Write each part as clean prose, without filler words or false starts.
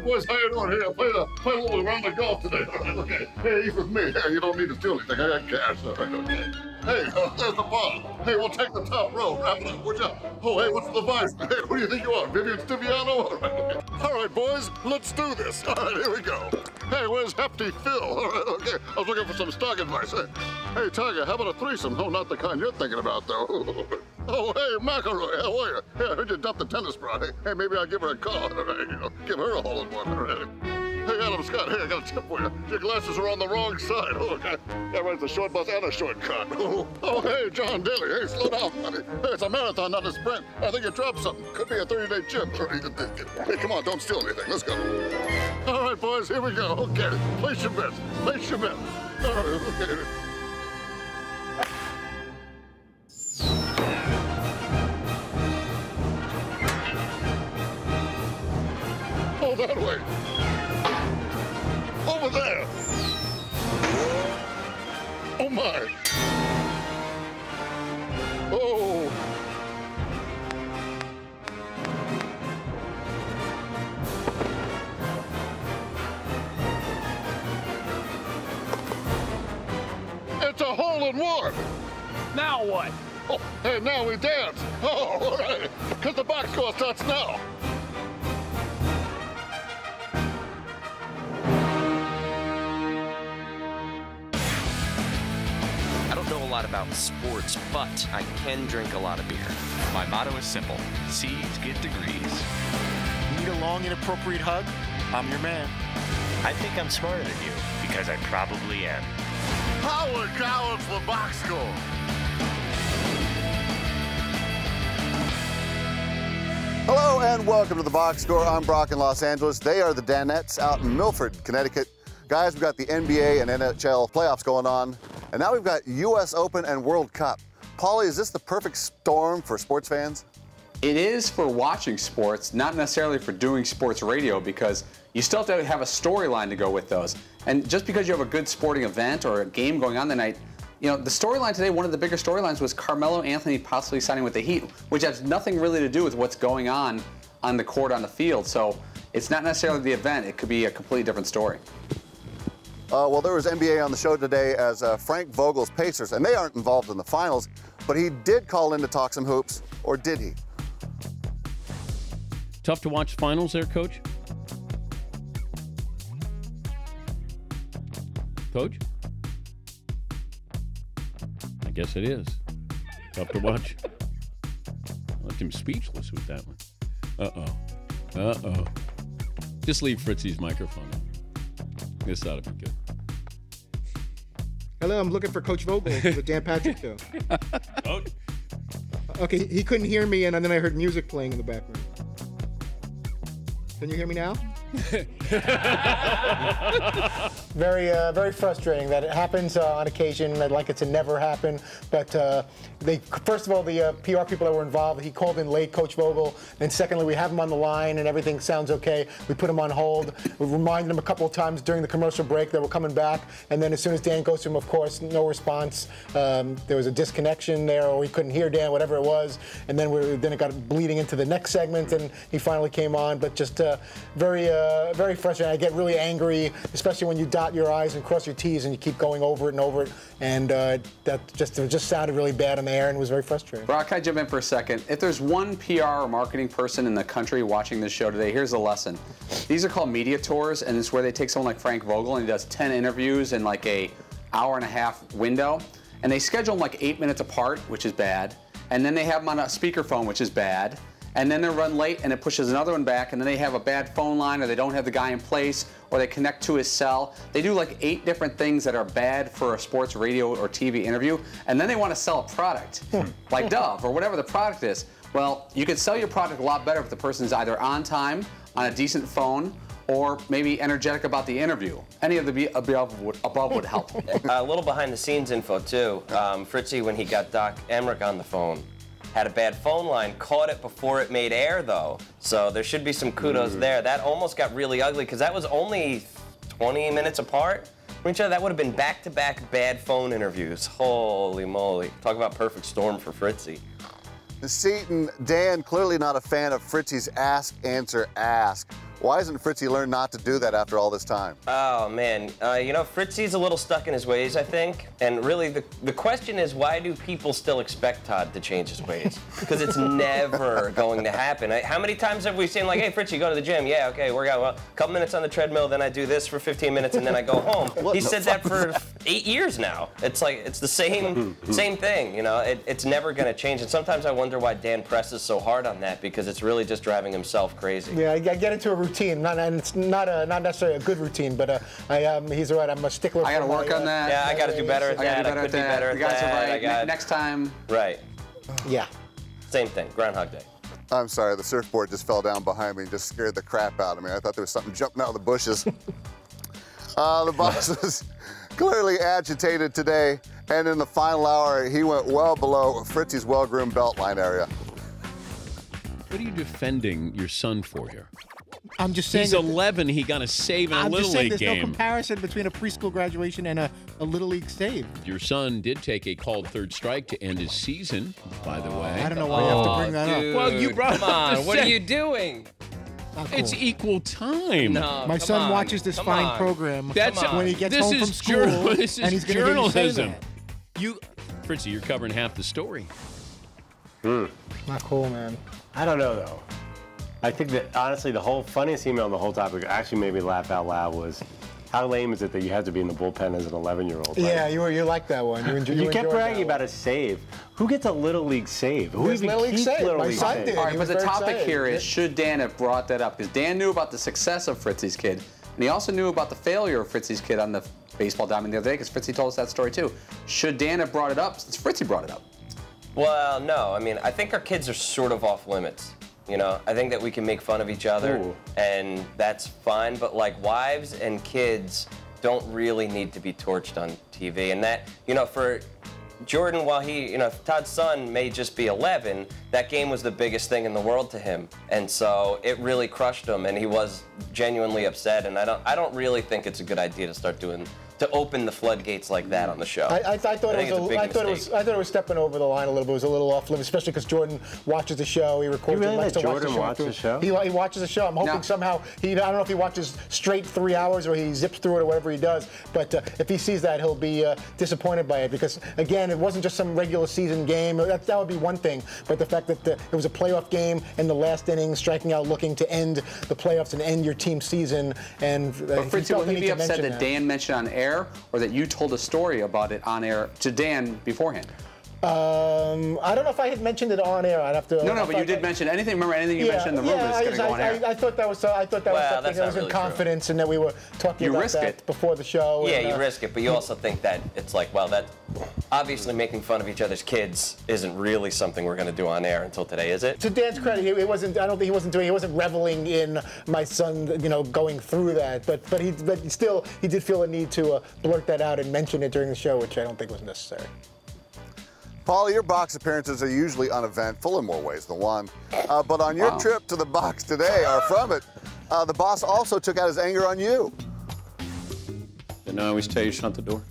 right, boys, how you doing? Here, play a little round of golf today. All right, okay. Hey, eat with me. Hey, you don't need to steal anything. I got cash. All right, okay. Hey, there's the ball. Hey, we'll take the top row. Wrap it up, would you? Oh, hey, what's the vice? Hey, who do you think you are? Vivian Stiviano? All right, okay. All right, boys, let's do this. All right, here we go. Hey, where's Hefty Phil? All right, okay. I was looking for some stock advice. Hey, Tiger, how about a threesome? Oh, not the kind you're thinking about, though. Oh, hey, McElroy, how are you? Hey, I heard you dumped the tennis bra. Hey, maybe I'll give her a call. All right, you know, give her a hole in one. All right. Hey, Adam Scott, hey, I got a tip for you. Your glasses are on the wrong side. Oh, okay. That runs a short bus and a shortcut. Oh, hey, John Daly. Hey, slow down, buddy. Hey, it's a marathon, not a sprint. I think you dropped something. Could be a 30-day gym. Hey, come on, don't steal anything. Let's go. All right, boys, here we go. Okay, place your bets. Place your bets. All right, okay. Oh, that way. Over there. Oh, my. Oh. It's a hole-in-one. Now what? Oh, hey, now we dance. Oh, all right. Because the box score starts now. I don't know a lot about sports, but I can drink a lot of beer. My motto is simple: C's get degrees. Need a long, inappropriate hug? I'm your man. I think I'm smarter than you, because I probably am. Howard Cowards for box score. Hello and welcome to the Box Score. I'm Brock in Los Angeles. They are the Danettes out in Milford, Connecticut. Guys, we've got the NBA and NHL playoffs going on, and now we've got U.S. Open and World Cup. Paulie, is this the perfect storm for sports fans? It is for watching sports, not necessarily for doing sports radio, because you still have to have a storyline to go with those. And just because you have a good sporting event or a game going on the night, you know, the storyline today, one of the bigger storylines was Carmelo Anthony possibly signing with the Heat, which has nothing really to do with what's going on the court, on the field. So it's not necessarily the event. It could be a completely different story. Well, there was NBA on the show today as Frank Vogel's Pacers, and they aren't involved in the finals, but he did call in to talk some hoops, or did he? Tough to watch finals there, Coach? Coach? I guess it is. Tough to watch. I left him speechless with that one. Uh-oh. Uh-oh. Just leave Fritzy's microphone on. This ought to be good. Hello, I'm looking for Coach Vogel, the Dan Patrick Show. Oh. Okay, he couldn't hear me, and then I heard music playing in the background. Can you hear me now? Very frustrating that it happens on occasion. I'd like it to never happen. But first of all, the PR people that were involved, he called in late, Coach Vogel. And secondly, we have him on the line and everything sounds okay. We put him on hold. We reminded him a couple of times during the commercial break that we're coming back. And then as soon as Dan goes to him, of course, no response. There was a disconnection there, or we couldn't hear Dan, whatever it was. And then it got bleeding into the next segment, and he finally came on. But just very frustrating. I get really angry, especially when you dot your I's and cross your T's and you keep going over it and over it. And that just sounded really bad on the air and was very frustrating. Brock, can I jump in for a second? If there's one PR or marketing person in the country watching this show today, here's the lesson. These are called media tours, and it's where they take someone like Frank Vogel and he does 10 interviews in like a hour-and-a-half window. And they schedule them like 8 minutes apart, which is bad. And then they have them on a speakerphone, which is bad. And then they run late and it pushes another one back, and then they have a bad phone line, or they don't have the guy in place, or they connect to his cell. They do like 8 different things that are bad for a sports radio or TV interview, and then they want to sell a product like Dove or whatever the product is. Well, you could sell your product a lot better if the person's either on time, on a decent phone, or maybe energetic about the interview. Any of the above would help. A little behind the scenes info too. Fritzy, when he got Doc Emmerich on the phone, had a bad phone line, caught it before it made air though. So there should be some kudos there. That almost got really ugly because that was only 20 minutes apart from each other. That would have been back-to-back bad phone interviews. Holy moly. Talk about perfect storm for Fritzy. Seton, Dan, clearly not a fan of Fritzy's ask, answer, ask. Why hasn't Fritzy learned not to do that after all this time? Oh, man. You know, Fritzy's a little stuck in his ways, I think. And really, the question is, why do people still expect Todd to change his ways? Because it's never going to happen. How many times have we seen, like, hey, Fritzy, go to the gym. Yeah, okay, work out. Well, a couple minutes on the treadmill, then I do this for 15 minutes, and then I go home. He said that for 8 years now. It's like, it's the same thing, you know? It's never going to change. And sometimes I wonder why Dan presses so hard on that, because it's really just driving himself crazy. Yeah, I get into a routine, and it's not necessarily a good routine, but he's right. I'm a stickler. I got to work on that. Yeah, I got to do better at that. I could be better at you guys that. are right. Next time. Right. Yeah. Same thing. Groundhog Day. I'm sorry, the surfboard just fell down behind me and just scared the crap out of me. I thought there was something jumping out of the bushes. The boss was clearly agitated today, and in the final hour, he went well below Fritzy's well-groomed beltline area. What are you defending your son for here? I'm just saying. He's 11. He got a save in a Little League there's game. no comparison between a preschool graduation and a Little League save. Your son did take a called third strike to end his season, by the way. I don't know why you have to bring that dude. up. Well, you brought it Come up. on, what are you doing? Not cool. It's equal time. No, My come son on, watches this come fine on. program That's when he gets this home is from school. This and is he's gonna hear you say journalism. that. Fritzy, you're covering half the story. Not cool, man. I don't know, though. I think that, honestly, the whole funniest email on the whole topic actually made me laugh out loud was, how lame is it that you have to be in the bullpen as an 11-year-old? Yeah, you like that one. You kept bragging about a save. Who gets a Little League save? Who There's even Little League keeps save. Little My League son save? did. All right, He but was the very topic excited. here is, should Dan have brought that up? Because Dan knew about the success of Fritzy's kid, and he also knew about the failure of Fritzy's kid on the baseball diamond the other day, because Fritzy told us that story too. Should Dan have brought it up since Fritzy brought it up? Well, no. I mean, I think our kids are sort of off limits. You know, I think that we can make fun of each other, Ooh. and that's fine. But like, wives and kids don't really need to be torched on TV. And that, you know, for Jordan, while he, you know, Todd's son may just be 11, that game was the biggest thing in the world to him. And so it really crushed him, and he was genuinely upset. And I don't really think it's a good idea to start to open the floodgates like that on the show. I thought it was stepping over the line a little bit. It was a little off limits, especially because Jordan watches the show. He records. You really it, likes let to watch Jordan watch through. the show? He watches the show. I'm hoping somehow I don't know if he watches straight 3 hours or he zips through it or whatever he does. But if he sees that, he'll be disappointed by it, because again, it wasn't just some regular season game. That would be one thing. But the fact that it was a playoff game in the last inning, striking out, looking to end the playoffs and end your team's season. And But Fritzy, will he be upset that Dan mentioned on air, or that you told a story about it on air to Dan beforehand? I don't know if I had mentioned it on air. I'd have to. No, but you did mention anything. Remember, anything you mentioned in the room is going to go on air. I thought that was something that was in confidence, and that we were talking about that before the show. Yeah, you risk it, but you also think that it's like, well, that obviously making fun of each other's kids isn't really something we're going to do on air until today, is it? To Dan's credit, he wasn't. I don't think he wasn't reveling in my son, going through that. But he did feel a need to blurt that out and mention it during the show, which I don't think was necessary. Paulie, your box appearances are usually uneventful in more ways than one. But on your trip to the box today, or from it, the boss also took out his anger on you. Didn't I always tell you shut the door?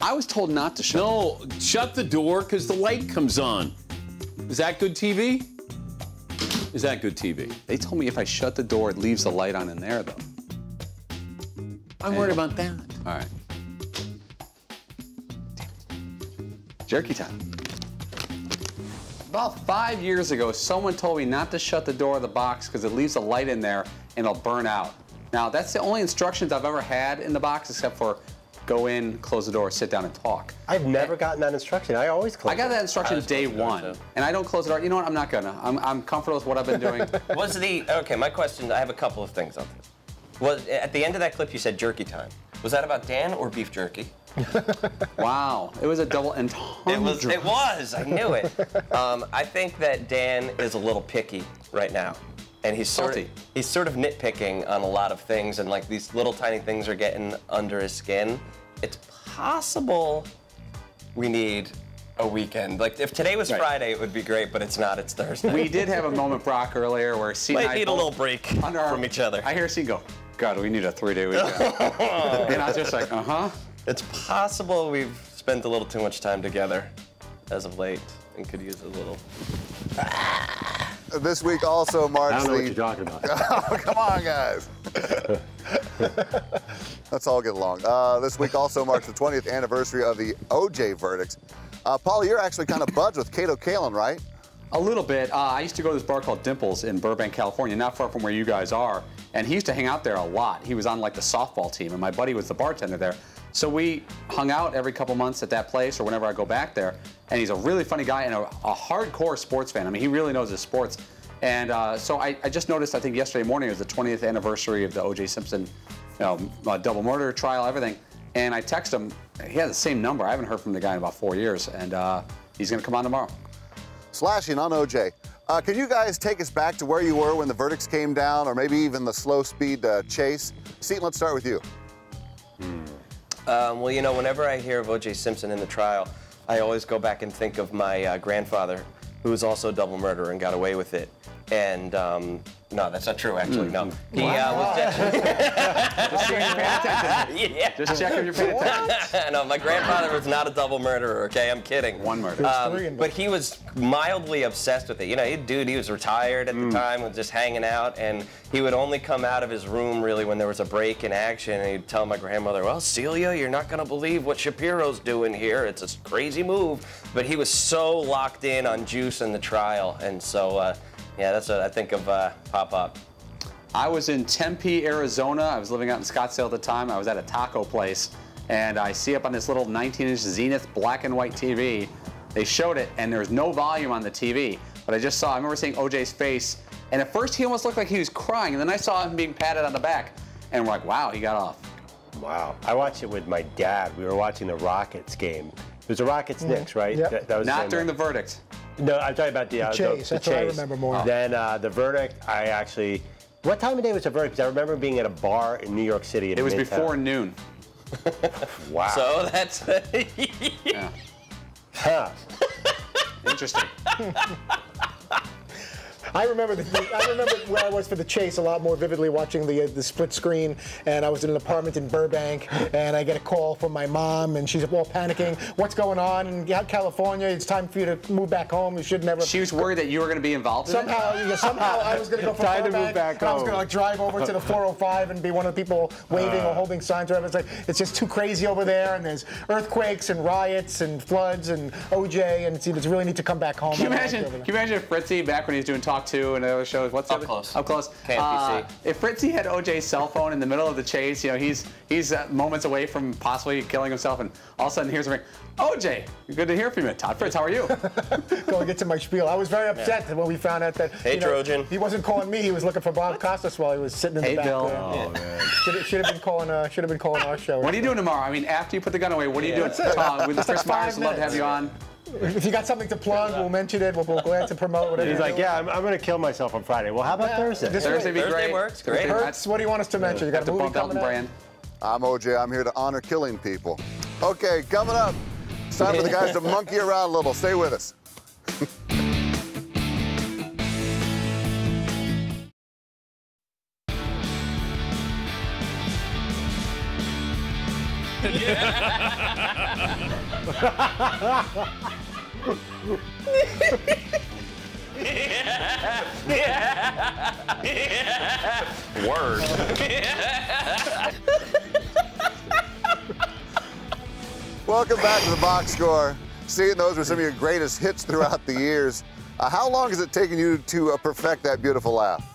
I was told not to shut. No, shut the door because the light comes on. Is that good TV? Is that good TV? They told me if I shut the door, it leaves the light on in there, though. I'm worried about that. All right. Jerky time. About 5 years ago, someone told me not to shut the door of the box because it leaves the light in there and it'll burn out. Now, that's the only instructions I've ever had in the box, except for go in, close the door, sit down and talk. I've never gotten that instruction. I always close it. I got that instruction day one, and I don't close the door. You know what? I'm not gonna. I'm comfortable with what I've been doing. Okay, my question, I have a couple of things on this. Was, at the end of that clip, you said jerky time. Was that about Dan or beef jerky? Wow, it was a double entendre. It was, I knew it. I think that Dan is a little picky right now. And he's sort of nitpicking on a lot of things, and like these little tiny things are getting under his skin. It's possible we need a weekend. Like if today was Friday, it would be great, but it's not. It's Thursday. We did have a moment, Brock, earlier where C and I need a little break from each other. I hear C go, God, we need a 3-day weekend. And I was just like, It's possible we've spent a little too much time together as of late and could use a little. This week also marks I don't know what the... you're talking about. Oh, come on, guys. Let's all get along. This week also marks the 20th anniversary of the OJ verdict. Paulie, you're actually kind of buds with Kato Kalin, right? A little bit. I used to go to this bar called Dimples in Burbank, California, not far from where you guys are. And he used to hang out there a lot. He was on like the softball team, and my buddy was the bartender there. So we hung out every couple months at that place or whenever I go back there. And he's a really funny guy and a hardcore sports fan. I mean, he really knows his sports. And so I just noticed, I think yesterday morning was the 20th anniversary of the O.J. Simpson double murder trial, everything. And I text him. He has the same number. I haven't heard from the guy in about 4 years. And he's going to come on tomorrow. Slashing on OJ. Can you guys take us back to where you were when the verdicts came down, or maybe even the slow-speed chase? Seton, let's start with you. Well, you know, whenever I hear of O.J. Simpson in the trial, I always go back and think of my grandfather, who was also a double murderer and got away with it. And no, that's not true, actually. No, he was actually. Just see if you're paying attention. Yeah. Just check if you're paying attention. No, my grandfather was not a double murderer. Okay, I'm kidding. One murder. But he was mildly obsessed with it. You know, he was retired at the time, was just hanging out, and he would only come out of his room really when there was a break in action. And he'd tell my grandmother, "Well, Celia, you're not gonna believe what Shapiro's doing here. It's a crazy move." But he was so locked in on Juice and the trial, and so. Yeah, that's what I think of Pop-Up. I was in Tempe, Arizona. I was living out in Scottsdale at the time. I was at a taco place, and I see up on this little 19-inch Zenith black and white TV, they showed it, and there was no volume on the TV. But I remember seeing OJ's face, and at first he almost looked like he was crying, and then I saw him being patted on the back, and we're like, wow, he got off. Wow. I watched it with my dad. We were watching the Rockets game. It was the Rockets-Knicks, right? Yep. That was Not during the verdict. No, I'm talking about the chase. That's what I remember more. Then the verdict, I actually... What time of day was the verdict? Because I remember being at a bar in New York City. It was before noon. Wow. So that's... Yeah. Huh. Interesting. I remember where I was for the chase a lot more vividly, watching the split screen. And I was in an apartment in Burbank, and I get a call from my mom, and she's all panicking. What's going on in California? It's time for you to move back home. You should never. She was worried that you were going to be involved in it? Somehow I was going to go from Time to Burbank, move back and I was home. going to drive over to the 405 and be one of the people waving or holding signs. Or whatever. It's just too crazy over there, and there's earthquakes and riots and floods and OJ, and it's really need to come back home. Can you imagine if Fritzy, back when he was doing Talk 2 and other shows, what's Up Close. Up Close. If Fritzy had OJ's cell phone in the middle of the chase, you know, he's moments away from possibly killing himself, and all of a sudden here's a ring. OJ, good to hear from you. Todd Fritz, how are you? Go and get to my spiel. I was very upset when we found out that Trojan. He wasn't calling me. He was looking for Bob Costas while he was sitting in the back. Bill. Oh, man. Should have been calling our show. What are you doing tomorrow? I mean, after you put the gun away, what are you doing? Tom, with Chris Myers, love to have you on. If you got something to plug, we'll mention it. We'll be glad to promote whatever. He's like, yeah, I'm going to kill myself on Friday. Well, how about Thursday? Thursday be great. Thursday works. Great. Hertz, what do you want us to mention? You got a movie bump Elton coming out? Brand. I'm OJ. I'm here to honor killing people. Okay, coming up, it's time for the guys to monkey around a little. Stay with us. Word. Welcome back to the box score. Seeing those were some of your greatest hits throughout the years. How long has it taken you to perfect that beautiful laugh?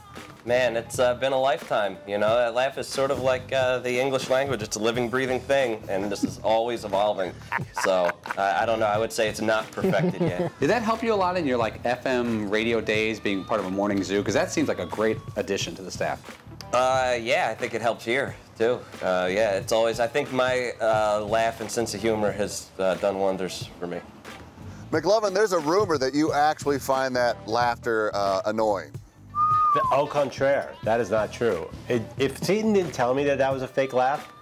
Man, it's been a lifetime. You know, that laugh is sort of like the English language. It's a living, breathing thing, and this is always evolving. So I don't know. I would say it's not perfected yet. Did that help you a lot in your like FM radio days, being part of a morning zoo? Because that seems like a great addition to the staff. Yeah, I think it helps here too. Yeah, it's always. I think my laugh and sense of humor has done wonders for me. McLovin, there's a rumor that you actually find that laughter annoying. Au contraire, that is not true. If Seton didn't tell me that that was a fake laugh,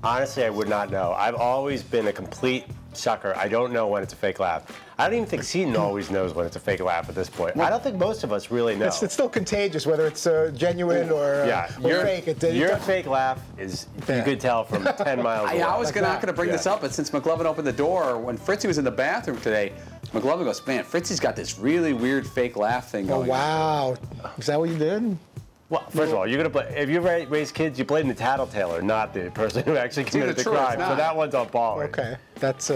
honestly, I would not know. I've always been a complete sucker. I don't know when it's a fake laugh. I don't even think Seton always knows when it's a fake laugh at this point. I don't think most of us really know. It's still contagious, whether it's genuine or fake. Your fake laugh is, you could tell from 10 miles away. I was not going to bring this up, but since McLovin opened the door, when Fritzy was in the bathroom today, McLovin goes, man, Fritzy's got this really weird fake laugh thing going on. Wow. Is that what you did? Well, first of all, you're gonna if you raise kids, you blame the tattletale, not the person who actually committed the crime. So that one's on baller. Okay, that's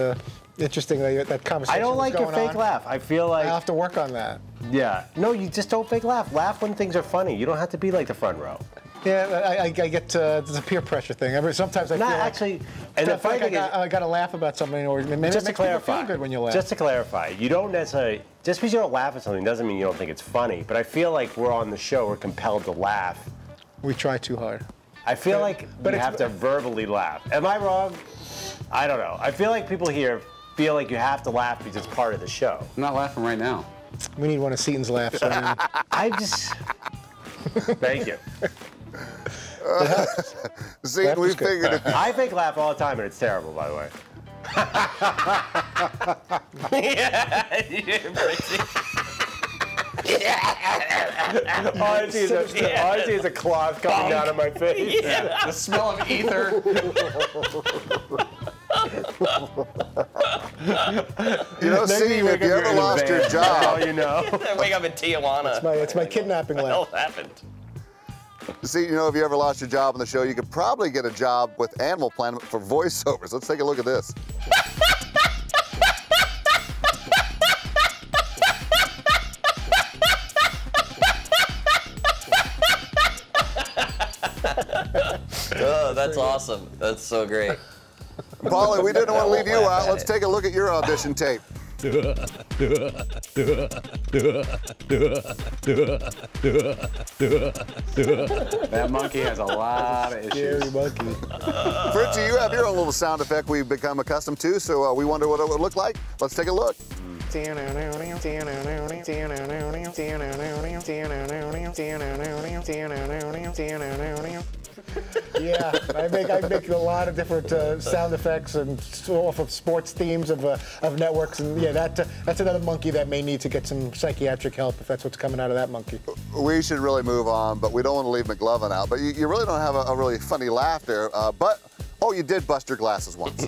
interesting that conversation. I don't like your fake laugh. I feel like I have to work on that. Yeah. No, you just don't fake laugh. Laugh when things are funny. You don't have to be like the front row. Yeah, I get there's a peer pressure thing. Sometimes I feel actually, and the funny thing is, I got to laugh about something, or maybe just it makes people feel good when you laugh. Just to clarify, you don't necessarily just because you don't laugh at something doesn't mean you don't think it's funny. But I feel like we're on the show, we're compelled to laugh. We try too hard. I feel like you have to verbally laugh. Am I wrong? I don't know. I feel like people here feel like you have to laugh because it's part of the show. I'm not laughing right now. We need one of Seton's laughs. I just. Thank you. See, we figured it. I fake laugh all the time, and it's terrible, by the way. All I see is a cloth coming down on my face. Yeah. The smell of ether. You know, Seton, if you ever lost your job, you know. I wake up in Tijuana. It's my kidnapping laugh. What happened? See, you know, if you ever lost your job on the show, you could probably get a job with Animal Planet for voiceovers. Let's take a look at this. Oh, that's awesome. That's so great. Paulie, we didn't want to leave you out. Let's take a look at your audition tape. That monkey has a lot of issues. Scary monkey. Fritzy, you have your own little sound effect we've become accustomed to, so we wonder what it would look like. Let's take a look. Yeah, I make a lot of different sound effects and off of sports themes of networks, and yeah, that's another monkey that may need to get some psychiatric help if that's what's coming out of that monkey. We should really move on, but we don't want to leave McLovin out. But you really don't have a really funny laugh there. But oh, you did bust your glasses once.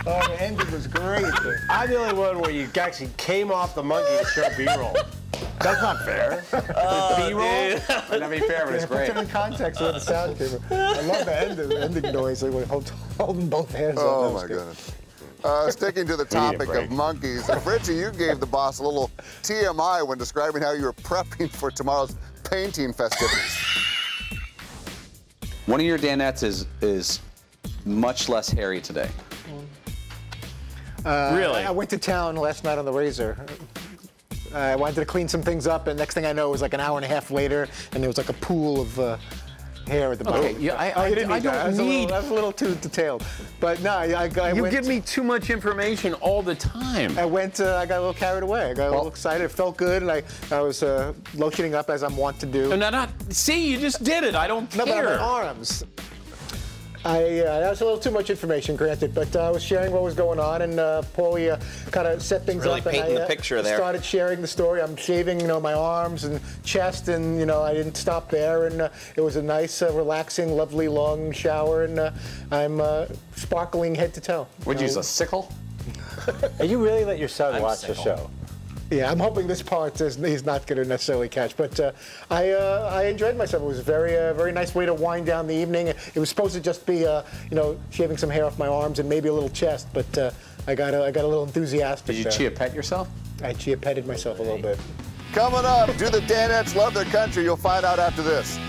Oh, the ending was great. I'm the only one where you actually came off the monkey to show B-roll. That's not fair. B-roll? Might not be fair, but it's great. Put it in context with the sound came. I love the ending noise. Like holding both hands up. Oh, my goodness. Sticking to the topic of monkeys, Fritzy, you gave the boss a little TMI when describing how you were prepping for tomorrow's painting festivities. One of your Danettes is much less hairy today. Really? I went to town last night on the razor. I wanted to clean some things up, and next thing I know, it was like an hour and a half later, and there was like a pool of hair at the bottom. Okay, yeah, I don't need. That's a little too detailed. But no, I You give me too much information all the time. I got a little carried away. I got a little excited. It felt good, and I was lotioning up as I'm wont to do. No, see, you just did it. I don't care. No, but on my arms. That was a little too much information, granted, but I was sharing what was going on, and Paulie kind of set things really up. Painting the picture there. Started sharing the story. I'm shaving, my arms and chest, and I didn't stop there. And it was a nice, relaxing, lovely, long shower, and I'm sparkling head to toe. Would you use a sickle? And you really let your son watch the show? Yeah, I'm hoping this part he's not going to necessarily catch, but I enjoyed myself. It was a very nice way to wind down the evening. It was supposed to just be, shaving some hair off my arms and maybe a little chest, but I got a little enthusiastic. Did you chia pet yourself? I chia petted myself a little bit. Coming up, do the Danettes love their country? You'll find out after this.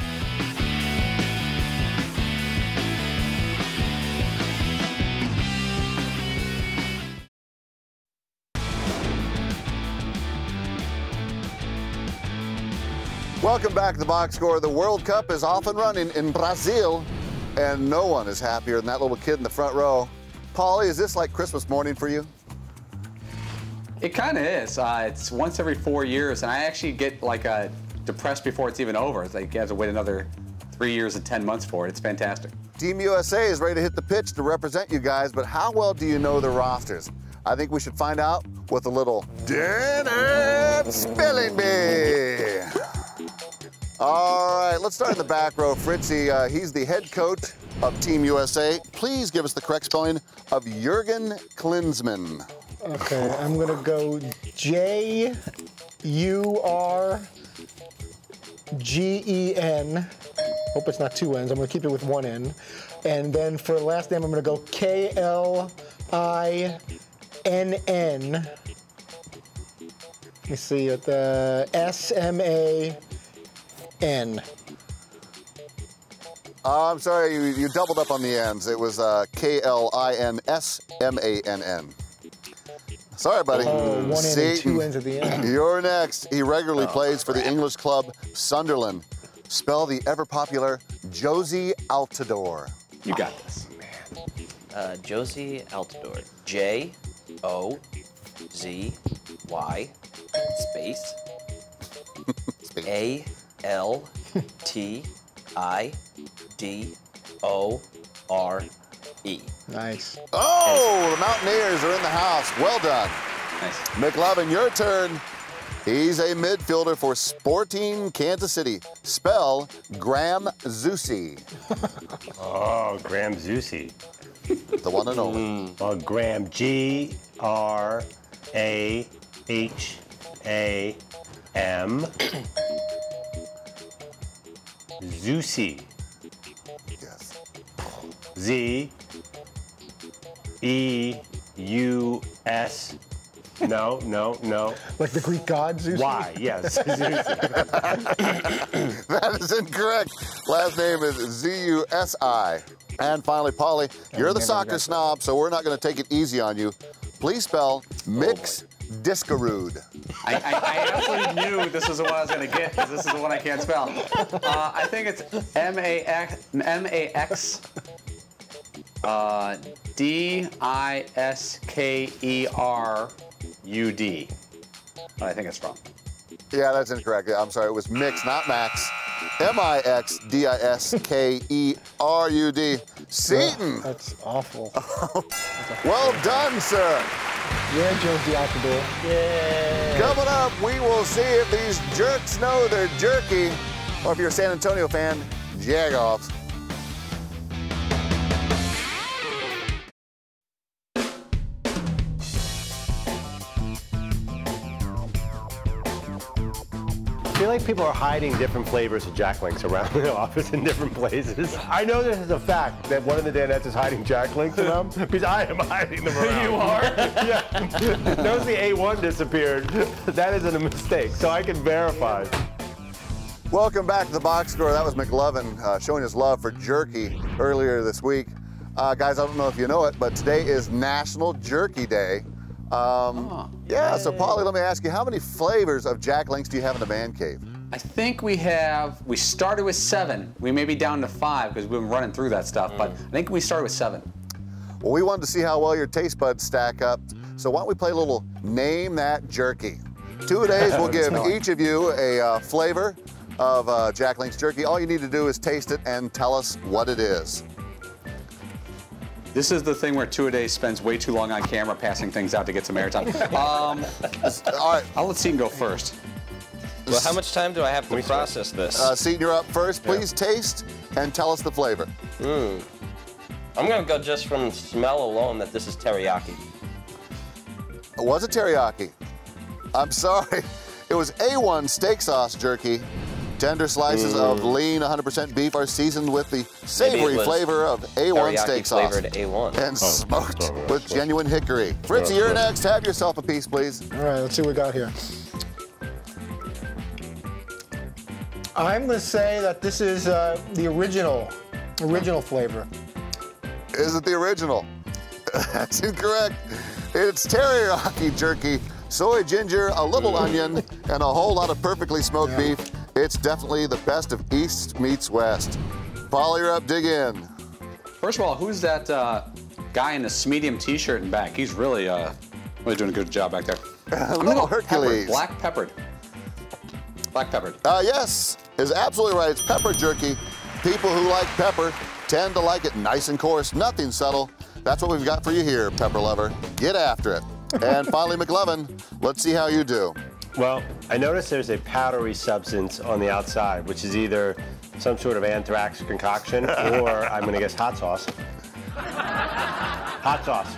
Welcome back to the Box Score. The World Cup is off and running in Brazil, and no one is happier than that little kid in the front row. Paulie, is this like Christmas morning for you? It kind of is. It's once every 4 years, and I actually get like depressed before it's even over. It's like you have to wait another 3 years and 10 months for it. It's fantastic. Team USA is ready to hit the pitch to represent you guys, but how well do you know the rosters? I think we should find out with a little Danette Spelling Bee. All right, let's start in the back row. Fritzy, he's the head coach of Team USA. Please give us the correct spelling of Jurgen Klinsmann. Okay, I'm gonna go J-U-R-G-E-N. Hope it's not 2 N's. I'm gonna keep it with 1 N. And then for the last name, I'm gonna go K-L-I-N-N. Let me see, at the S-M-A-N. I'm sorry, you doubled up on the ends. It was K-L-I-N-S-M-A-N-N. Sorry, buddy. Oh, 1 N and 2 N's at the end. You're next. He regularly plays for the English club Sunderland. Spell the ever-popular Josie Altidore. You got this. Josie Altidore. J-O-Z-Y space A-L-T-I-D-O-R-E. Nice. Oh, the Mountaineers are in the house. Well done. Nice. McLovin, your turn. He's a midfielder for Sporting Kansas City. Spell Graham Zusi. Oh, Graham Zusi. The one and only. Graham, G-R-A-H-A-M. Zusi. Yes. Z-E-U-S. No. Like the Greek god, Zeus? Y, yes. That is incorrect. Last name is Z-U-S-I. And finally, Polly, you're the soccer snob, so we're not going to take it easy on you. Please spell Mix Discarude. I absolutely knew this was the one I was going to get because this is the one I can't spell. I think it's M-A-X D-I-S-K-E-R-U-D. But I think it's wrong. Yeah, that's incorrect. I'm sorry, it was Mix, not Max. M-I-X-D-I-S-K-E-R-U-D. Seton. That's awful. Well done, sir. Yeah, Josie Altidore. Yeah. Coming up, we will see if these jerks know they're jerky, or if you're a San Antonio fan, jag-offs. I feel like people are hiding different flavors of Jack Links around the office in different places. I know this is a fact that one of the Danettes is hiding Jack Links around because I am hiding them around. You are? Yeah. Notice the A1 disappeared. That isn't a mistake, so I can verify. Welcome back to the box score. That was McLovin showing his love for jerky earlier this week. Guys, I don't know if you know it, but today is National Jerky Day. Yeah, so Polly, let me ask you, how many flavors of Jack Links do you have in the man cave? I think we started with 7. We may be down to 5 because we've been running through that stuff, but I think we started with 7. Well, we wanted to see how well your taste buds stack up, so why don't we play a little Name That Jerky. 2 days, we'll give each of you a flavor of Jack Links jerky. All you need to do is taste it and tell us what it is. This is the thing where 2 a day spends way too long on camera passing things out to get some airtime. All right, I'll let Seton go first. Well, how much time do I have to process this? Seton, you're up first. Please taste and tell us the flavor. I'm going to go just from smell alone that this is teriyaki. Was it teriyaki? I'm sorry. It was A1 steak sauce jerky. Tender slices of lean 100% beef are seasoned with the savory flavor of A1 steak sauce. Flavored A1. And smoked with genuine hickory. Fritzy, you're next. Have yourself a piece, please. All right, let's see what we got here. I'm going to say that this is the original flavor. Is it the original? That's incorrect. It's teriyaki jerky, soy, ginger, a little onion, and a whole lot of perfectly smoked beef. It's definitely the best of East meets West. Paul, you're up, dig in. First of all, who's that guy in this medium t-shirt and back? He's really doing a good job back there. Little Hercules. Black peppered. Black peppered. Yes, is absolutely right. It's pepper jerky. People who like pepper tend to like it nice and coarse, nothing subtle. That's what we've got for you here, pepper lover. Get after it. And finally, McLovin, let's see how you do. Well, I noticed there's a powdery substance on the outside, which is either some sort of anthrax concoction or, I'm going to guess, hot sauce. Hot sauce.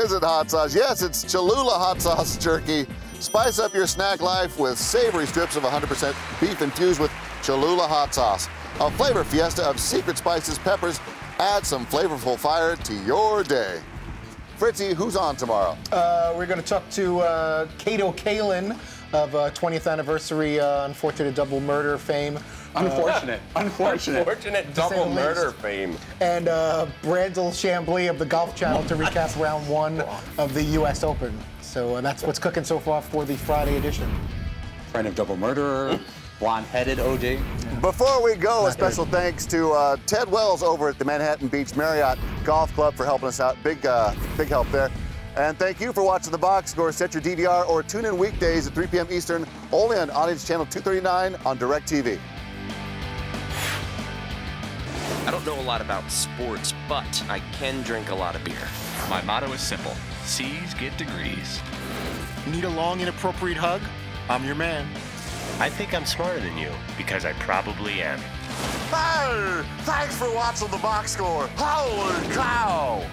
Is it hot sauce? Yes, it's Cholula hot sauce jerky. Spice up your snack life with savory strips of 100% beef infused with Cholula hot sauce. A flavor fiesta of secret spices, peppers. Add some flavorful fire to your day. Fritzy, who's on tomorrow? We're going to talk to Kato Kalin of 20th anniversary unfortunate double murder fame. Unfortunate. Unfortunate double murder fame. And Brandel Chambly of the Golf Channel to recap round 1 of the U.S. Open. So that's what's cooking so far for the Friday edition. Friend of double murderer, blonde-headed OJ. Before we go, a special thanks to Ted Wells over at the Manhattan Beach Marriott Golf Club for helping us out. Big help there. And thank you for watching The Box Score. Set your DVR or tune in weekdays at 3 p.m. Eastern, only on Audience Channel 239 on DirecTV. I don't know a lot about sports, but I can drink a lot of beer. My motto is simple. C's get degrees. Need a long, inappropriate hug? I'm your man. I think I'm smarter than you, because I probably am. Hey, thanks for watching The Box Score. Holy cow!